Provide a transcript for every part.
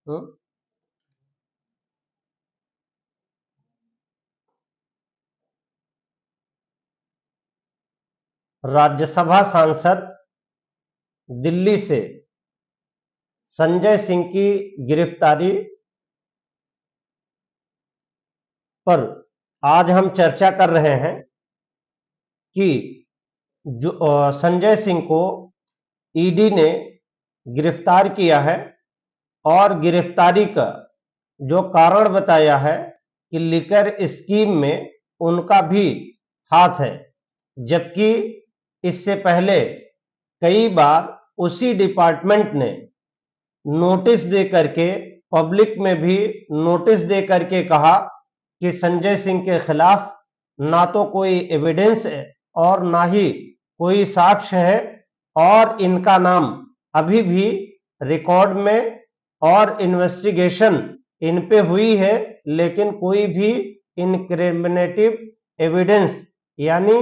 हम्म? राज्यसभा सांसद दिल्ली से संजय सिंह की गिरफ्तारी पर आज हम चर्चा कर रहे हैं कि जो संजय सिंह को ईडी ने गिरफ्तार किया है और गिरफ्तारी का जो कारण बताया है कि लिकर स्कीम में उनका भी हाथ है, जबकि इससे पहले कई बार उसी डिपार्टमेंट ने नोटिस दे करके, पब्लिक में भी नोटिस दे करके कहा कि संजय सिंह के खिलाफ ना तो कोई एविडेंस है और ना ही कोई साक्ष्य है और इनका नाम अभी भी रिकॉर्ड में और इन्वेस्टिगेशन इन पे हुई है, लेकिन कोई भी इनक्रिमिनेटिव एविडेंस यानी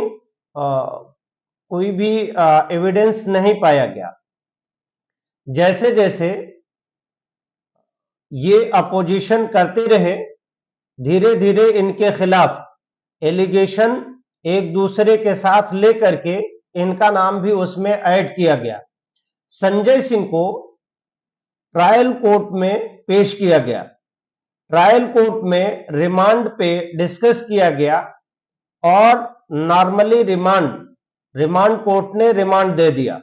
कोई भी एविडेंस नहीं पाया गया। जैसे जैसे ये अपोजिशन करते रहे, धीरे धीरे इनके खिलाफ एलिगेशन एक दूसरे के साथ लेकर के इनका नाम भी उसमें ऐड किया गया। संजय सिंह को ट्रायल कोर्ट में पेश किया गया। ट्रायल कोर्ट में रिमांड पे डिस्कस किया गया और नॉर्मली रिमांड कोर्ट ने रिमांड दे दिया।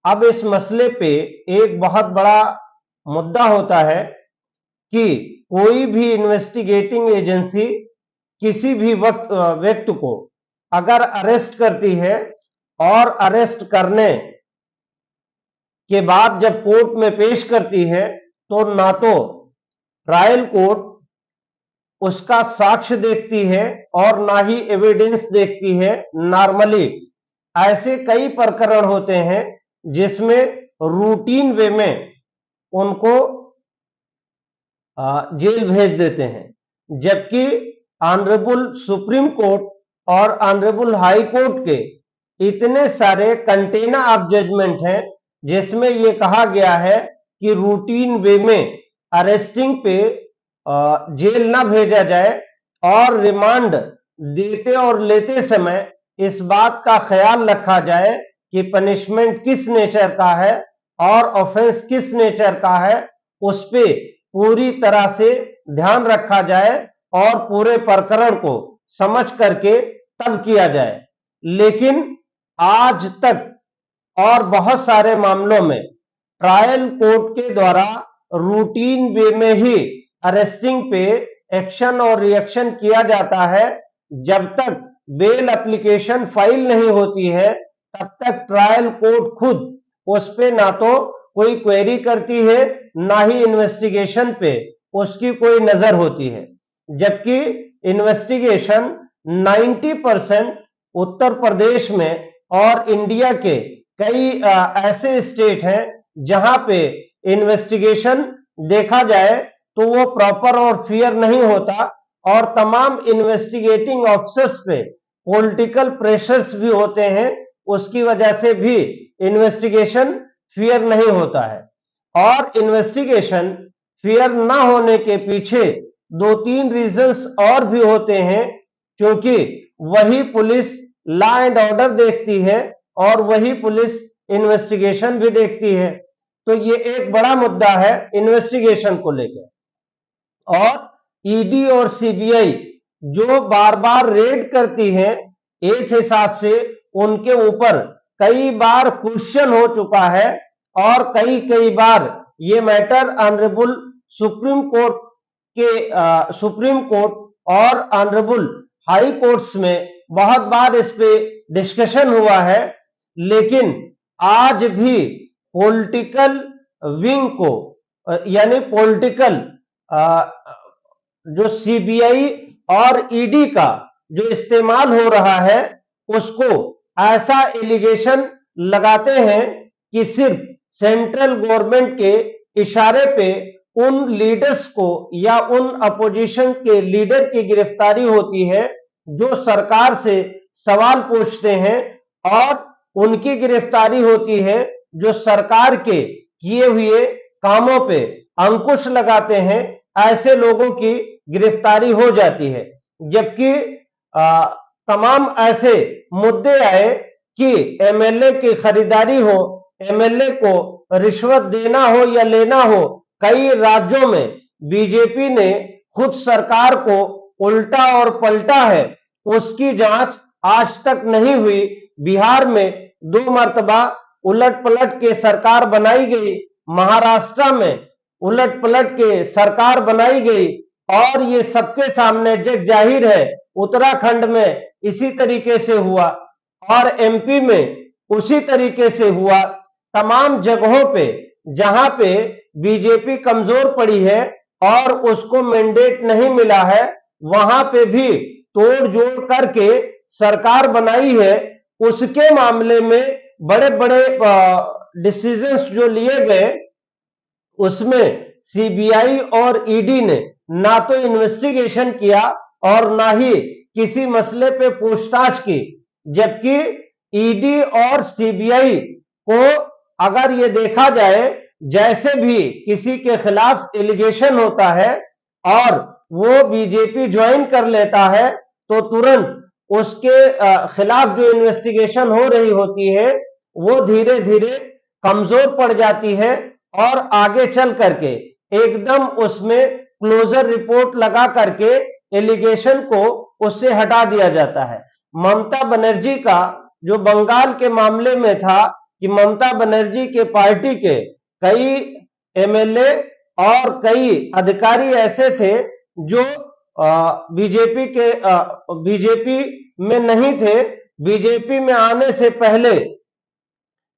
अब इस मसले पे एक बहुत बड़ा मुद्दा होता है कि कोई भी इन्वेस्टिगेटिंग एजेंसी किसी भी व्यक्ति को अगर अरेस्ट करती है और अरेस्ट करने के बाद जब कोर्ट में पेश करती है तो ना तो ट्रायल कोर्ट उसका साक्ष्य देखती है और ना ही एविडेंस देखती है। नॉर्मली ऐसे कई प्रकरण होते हैं जिसमें रूटीन वे में उनको जेल भेज देते हैं, जबकि ऑनरेबल सुप्रीम कोर्ट और ऑनरेबल हाई कोर्ट के इतने सारे कंटेनर ऑफ जजमेंट हैं जिसमें यह कहा गया है कि रूटीन वे में अरेस्टिंग पे जेल ना भेजा जाए और रिमांड देते और लेते समय इस बात का ख्याल रखा जाए कि पनिशमेंट किस नेचर का है और ऑफेंस किस नेचर का है, उस पे पूरी तरह से ध्यान रखा जाए और पूरे प्रकरण को समझ करके तब किया जाए। लेकिन आज तक और बहुत सारे मामलों में ट्रायल कोर्ट के द्वारा रूटीन वे में ही अरेस्टिंग पे एक्शन और रिएक्शन किया जाता है। जब तक बेल एप्लीकेशन फाइल नहीं होती है तब तक ट्रायल कोर्ट खुद उस पे ना तो कोई क्वेरी करती है ना ही इन्वेस्टिगेशन पे उसकी कोई नजर होती है, जबकि इन्वेस्टिगेशन 90% उत्तर प्रदेश में और इंडिया के कई ऐसे स्टेट हैं जहां पे इन्वेस्टिगेशन देखा जाए तो वो प्रॉपर और फेयर नहीं होता और तमाम इन्वेस्टिगेटिंग ऑफिसर्स पे पॉलिटिकल प्रेशर्स भी होते हैं, उसकी वजह से भी इन्वेस्टिगेशन फेयर नहीं होता है। और इन्वेस्टिगेशन फेयर ना होने के पीछे 2-3 रीजंस और भी होते हैं, क्योंकि वही पुलिस लॉ एंड ऑर्डर देखती है और वही पुलिस इन्वेस्टिगेशन भी देखती है। तो ये एक बड़ा मुद्दा है इन्वेस्टिगेशन को लेकर। और ईडी और सीबीआई जो बार बार रेड करती है, एक हिसाब से उनके ऊपर कई बार क्वेश्चन हो चुका है और कई बार ये मैटर ऑनरेबल सुप्रीम कोर्ट और ऑनरेबल हाई कोर्ट्स में बहुत बार इस पे डिस्कशन हुआ है, लेकिन आज भी पॉलिटिकल विंग को यानी पॉलिटिकल जो सीबीआई और ईडी का जो इस्तेमाल हो रहा है उसको ऐसा एलिगेशन लगाते हैं कि सिर्फ सेंट्रल गवर्नमेंट के इशारे पे उन लीडर्स को या उन अपोजिशन के लीडर की गिरफ्तारी होती है जो सरकार से सवाल पूछते हैं और उनकी गिरफ्तारी होती है जो सरकार के किए हुए कामों पे अंकुश लगाते हैं ऐसे लोगों की गिरफ्तारी हो जाती है। जबकि तमाम ऐसे मुद्दे आए कि एमएलए की खरीदारी हो, एमएलए को रिश्वत देना हो या लेना हो, कई राज्यों में बीजेपी ने खुद सरकार को उल्टा और पलटा है, उसकी जांच आज तक नहीं हुई। बिहार में 2 मर्तबा उलट पलट के सरकार बनाई गई, महाराष्ट्र में उलट पलट के सरकार बनाई गई और ये सबके सामने जग जाहिर है। उत्तराखंड में इसी तरीके से हुआ और एमपी में उसी तरीके से हुआ। तमाम जगहों पे जहां पे बीजेपी कमजोर पड़ी है और उसको मैंडेट नहीं मिला है, वहां पे भी तोड़ जोड़ करके सरकार बनाई है। उसके मामले में बड़े बड़े डिसीजंस जो लिए गए, उसमें सीबीआई और ईडी ने ना तो इन्वेस्टिगेशन किया और ना ही किसी मसले पे पूछताछ की। जबकि ईडी और सीबीआई को अगर ये देखा जाए, जैसे भी किसी के खिलाफ एलिगेशन होता है और वो बीजेपी ज्वाइन कर लेता है, तो तुरंत उसके खिलाफ जो इन्वेस्टिगेशन हो रही होती है वो धीरे धीरे कमजोर पड़ जाती है और आगे चल करके एकदम उसमें क्लोजर रिपोर्ट लगा करके एलिगेशन को उससे हटा दिया जाता है। ममता बनर्जी का जो बंगाल के मामले में था कि ममता बनर्जी के पार्टी के कई एमएलए और कई अधिकारी ऐसे थे जो बीजेपी में नहीं थे, बीजेपी में आने से पहले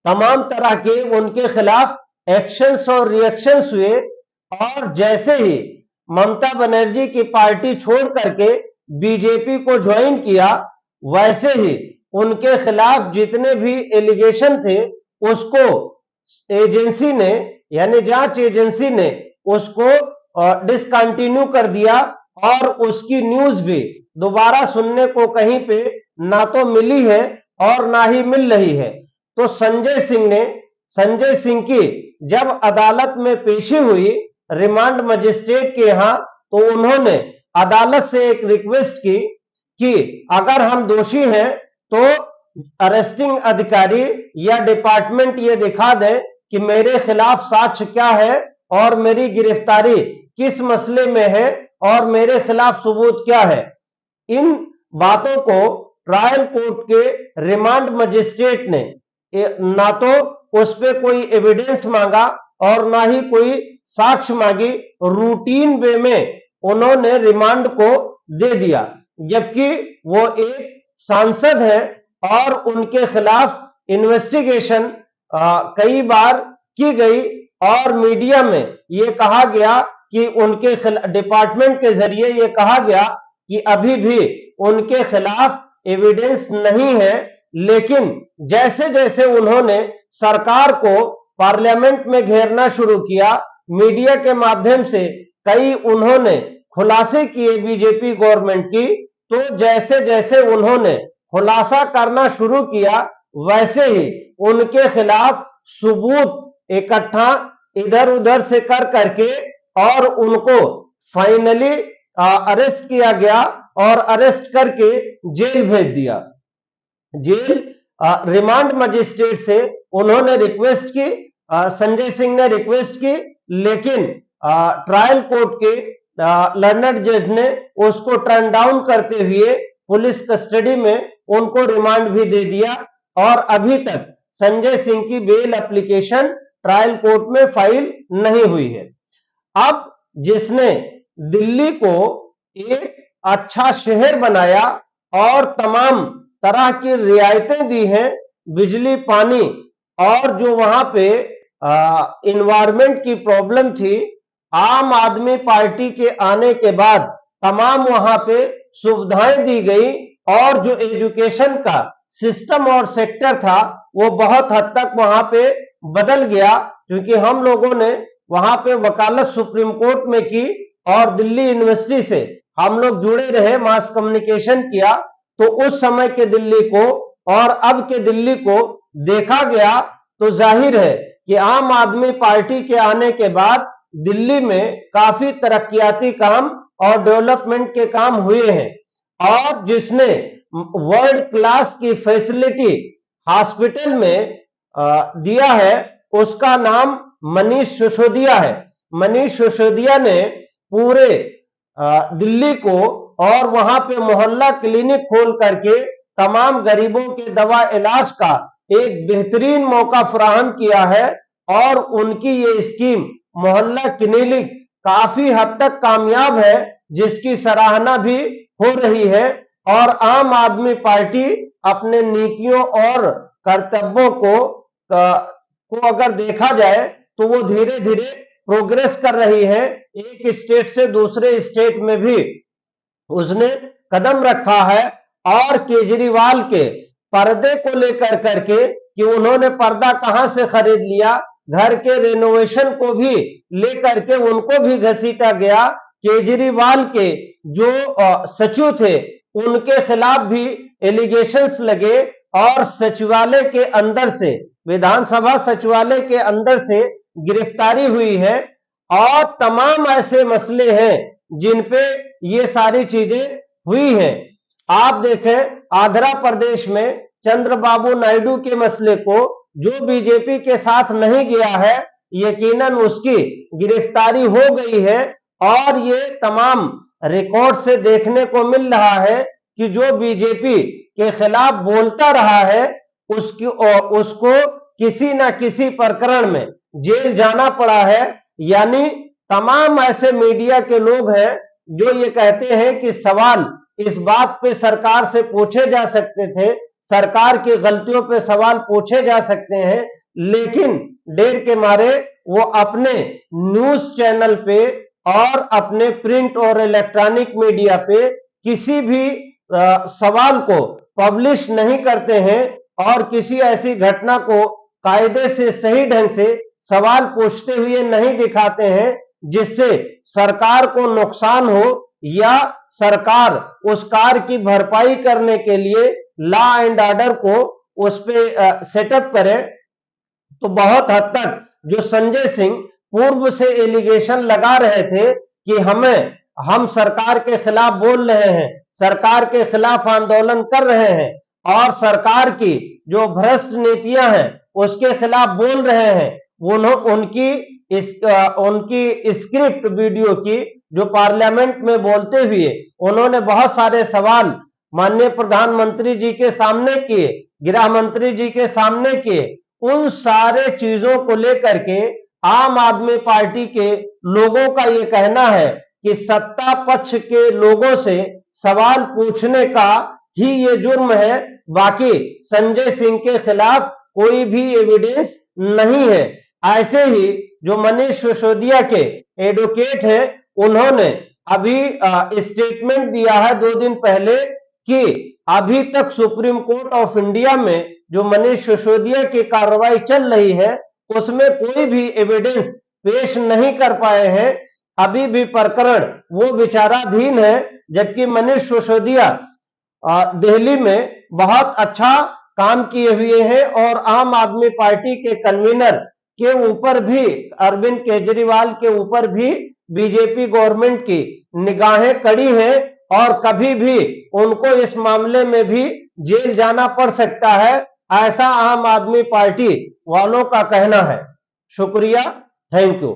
तमाम तरह के उनके खिलाफ एक्शंस और रिएक्शंस हुए और जैसे ही ममता बनर्जी की पार्टी छोड़ करके बीजेपी को ज्वाइन किया, वैसे ही उनके खिलाफ जितने भी एलिगेशन थे उसको एजेंसी ने, यानी जांच एजेंसी ने उसको डिसकंटिन्यू कर दिया और उसकी न्यूज भी दोबारा सुनने को कहीं पे ना तो मिली है और ना ही मिल रही है। तो संजय सिंह की जब अदालत में पेशी हुई रिमांड मजिस्ट्रेट के यहां, तो उन्होंने अदालत से एक रिक्वेस्ट की कि अगर हम दोषी हैं तो अरेस्टिंग अधिकारी या डिपार्टमेंट ये दिखा दे कि मेरे खिलाफ साक्ष्य क्या है और मेरी गिरफ्तारी किस मसले में है और मेरे खिलाफ सबूत क्या है। इन बातों को ट्रायल कोर्ट के रिमांड मजिस्ट्रेट ने ना तो उस पर कोई एविडेंस मांगा और ना ही कोई साक्ष्य मांगी, रूटीन वे में उन्होंने रिमांड को दे दिया। जबकि वो एक सांसद है और उनके खिलाफ इन्वेस्टिगेशन कई बार की गई और मीडिया में ये कहा गया कि उनके डिपार्टमेंट के जरिए ये कहा गया कि अभी भी उनके खिलाफ एविडेंस नहीं है। लेकिन जैसे जैसे उन्होंने सरकार को पार्लियामेंट में घेरना शुरू किया, मीडिया के माध्यम से कई उन्होंने खुलासे किए बीजेपी गवर्नमेंट की, तो जैसे जैसे उन्होंने खुलासा करना शुरू किया, वैसे ही उनके खिलाफ सबूत इकट्ठा इधर उधर से कर करके और उनको फाइनली अरेस्ट किया गया और अरेस्ट करके जेल भेज दिया। जेल रिमांड मजिस्ट्रेट से उन्होंने रिक्वेस्ट की, संजय सिंह ने रिक्वेस्ट की, लेकिन ट्रायल कोर्ट के लर्नड जज ने उसको टर्न डाउन करते हुए पुलिस कस्टडी में उनको रिमांड भी दे दिया और अभी तक संजय सिंह की बेल एप्लीकेशन ट्रायल कोर्ट में फाइल नहीं हुई है। अब जिसने दिल्ली को एक अच्छा शहर बनाया और तमाम तरह की रियायतें दी हैं, बिजली पानी और जो वहां पे इन्वायरमेंट की प्रॉब्लम थी, आम आदमी पार्टी के आने के बाद तमाम वहां पे सुविधाएं दी गई और जो एजुकेशन का सिस्टम और सेक्टर था वो बहुत हद तक वहां पे बदल गया, क्योंकि हम लोगों ने वहां पे वकालत सुप्रीम कोर्ट में की और दिल्ली यूनिवर्सिटी से हम लोग जुड़े रहे, मास कम्युनिकेशन किया। तो उस समय के दिल्ली को और अब के दिल्ली को देखा गया तो जाहिर है कि आम आदमी पार्टी के आने के बाद दिल्ली में काफी तरक्याती काम और डेवलपमेंट के काम हुए हैं और जिसने वर्ल्ड क्लास की फैसिलिटी हॉस्पिटल में दिया है, उसका नाम मनीष सिसोदिया है। मनीष सिसोदिया ने पूरे दिल्ली को और वहां पे मोहल्ला क्लिनिक खोल करके तमाम गरीबों के दवा इलाज का एक बेहतरीन मौका फराहम किया है और उनकी ये स्कीम मोहल्ला क्लिनिक काफी हद तक कामयाब है, जिसकी सराहना भी हो रही है और आम आदमी पार्टी अपने नीतियों और कर्तव्यों को अगर देखा जाए तो वो धीरे धीरे प्रोग्रेस कर रही है। एक स्टेट से दूसरे स्टेट में भी उसने कदम रखा है और केजरीवाल के पर्दे को लेकर करके कि उन्होंने पर्दा कहां से खरीद लिया, घर के रेनोवेशन को भी लेकर के उनको भी घसीटा गया। केजरीवाल के जो सचिव थे उनके खिलाफ भी एलिगेशंस लगे और सचिवालय के अंदर से, विधानसभा सचिवालय के अंदर से गिरफ्तारी हुई है और तमाम ऐसे मसले हैं जिन पे ये सारी चीजें हुई हैं। आप देखें आंध्र प्रदेश में चंद्रबाबू नायडू के मसले को जो बीजेपी के साथ नहीं गया है, यकीनन उसकी गिरफ्तारी हो गई है और ये तमाम रिकॉर्ड से देखने को मिल रहा है कि जो बीजेपी के खिलाफ बोलता रहा है उसको किसी ना किसी प्रकरण में जेल जाना पड़ा है। यानी तमाम ऐसे मीडिया के लोग हैं जो ये कहते हैं कि सवाल इस बात पे सरकार से पूछे जा सकते थे, सरकार की गलतियों पे सवाल पूछे जा सकते हैं, लेकिन डर के मारे वो अपने न्यूज चैनल पे और अपने प्रिंट और इलेक्ट्रॉनिक मीडिया पे किसी भी सवाल को पब्लिश नहीं करते हैं और किसी ऐसी घटना को कायदे से सही ढंग से सवाल पूछते हुए नहीं दिखाते हैं जिससे सरकार को नुकसान हो या सरकार उस कार की भरपाई करने के लिए लॉ एंड ऑर्डर को उस पे सेटअप करे। तो बहुत हद तक जो संजय सिंह पूर्व से एलिगेशन लगा रहे थे कि हम सरकार के खिलाफ बोल रहे हैं, सरकार के खिलाफ आंदोलन कर रहे हैं और सरकार की जो भ्रष्ट नीतियां हैं उसके खिलाफ बोल रहे हैं, उनकी स्क्रिप्ट वीडियो की जो पार्लियामेंट में बोलते हुए उन्होंने बहुत सारे सवाल माननीय प्रधानमंत्री जी के सामने किए, गृह मंत्री जी के सामने किए। उन सारे चीजों को लेकर के आम आदमी पार्टी के लोगों का ये कहना है कि सत्ता पक्ष के लोगों से सवाल पूछने का ही ये जुर्म है, बाकी संजय सिंह के खिलाफ कोई भी एविडेंस नहीं है। ऐसे ही जो मनीष सिसोदिया के एडवोकेट हैं, उन्होंने अभी स्टेटमेंट दिया है 2 दिन पहले कि अभी तक सुप्रीम कोर्ट ऑफ इंडिया में जो मनीष सिसोदिया की कार्रवाई चल रही है उसमें कोई भी एविडेंस पेश नहीं कर पाए हैं। अभी भी प्रकरण वो विचाराधीन है, जबकि मनीष सिसोदिया दिल्ली में बहुत अच्छा काम किए हुए हैं और आम आदमी पार्टी के कन्वीनर के ऊपर भी, अरविंद केजरीवाल के ऊपर भी बीजेपी गवर्नमेंट की निगाहें कड़ी हैं और कभी भी उनको इस मामले में भी जेल जाना पड़ सकता है, ऐसा आम आदमी पार्टी वालों का कहना है। शुक्रिया, थैंक यू।